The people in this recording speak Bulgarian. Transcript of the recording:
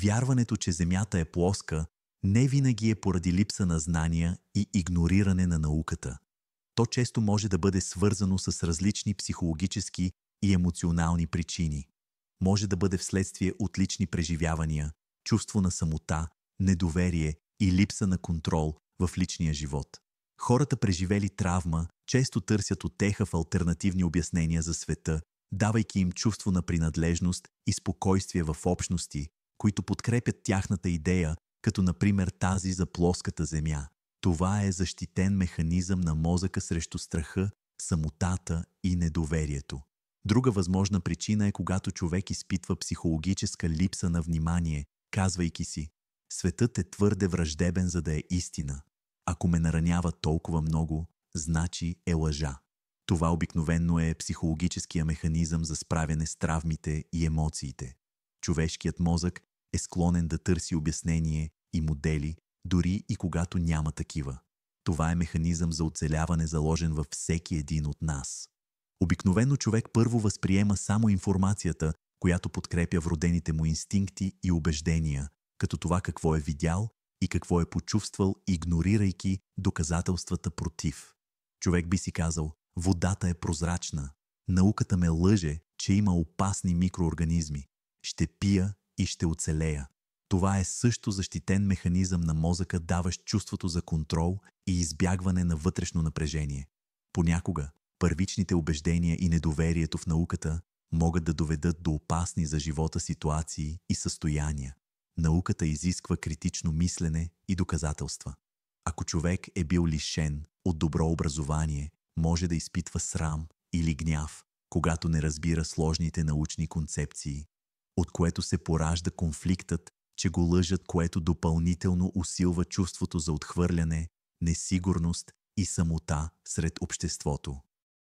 Вярването, че Земята е плоска, не винаги е поради липса на знания и игнориране на науката. То често може да бъде свързано с различни психологически и емоционални причини. Може да бъде вследствие от лични преживявания, чувство на самота, недоверие и липса на контрол в личния живот. Хората, преживели травма, често търсят утеха в алтернативни обяснения за света, давайки им чувство на принадлежност и спокойствие в общности, които подкрепят тяхната идея, като например тази за плоската Земя. Това е защитен механизъм на мозъка срещу страха, самотата и недоверието. Друга възможна причина е когато човек изпитва психологическа липса на внимание, казвайки си: светът е твърде враждебен, за да е истина. Ако ме наранява толкова много, значи е лъжа. Това обикновенно е психологическия механизъм за справяне с травмите и емоциите. Човешкият мозък е склонен да търси обяснение и модели, дори и когато няма такива. Това е механизъм за оцеляване, заложен във всеки един от нас. Обикновено човек първо възприема само информацията, която подкрепя вродените му инстинкти и убеждения, като това какво е видял и какво е почувствал, игнорирайки доказателствата против. Човек би си казал: водата е прозрачна, науката ме лъже, че има опасни микроорганизми, ще пия и ще оцелея. Това е също защитен механизъм на мозъка, даващ чувството за контрол и избягване на вътрешно напрежение. Понякога първичните убеждения и недоверието в науката могат да доведат до опасни за живота ситуации и състояния. Науката изисква критично мислене и доказателства. Ако човек е бил лишен от добро образование, може да изпитва срам или гняв, когато не разбира сложните научни концепции, от което се поражда конфликтът, че го лъжат, което допълнително усилва чувството за отхвърляне, несигурност и самота сред обществото.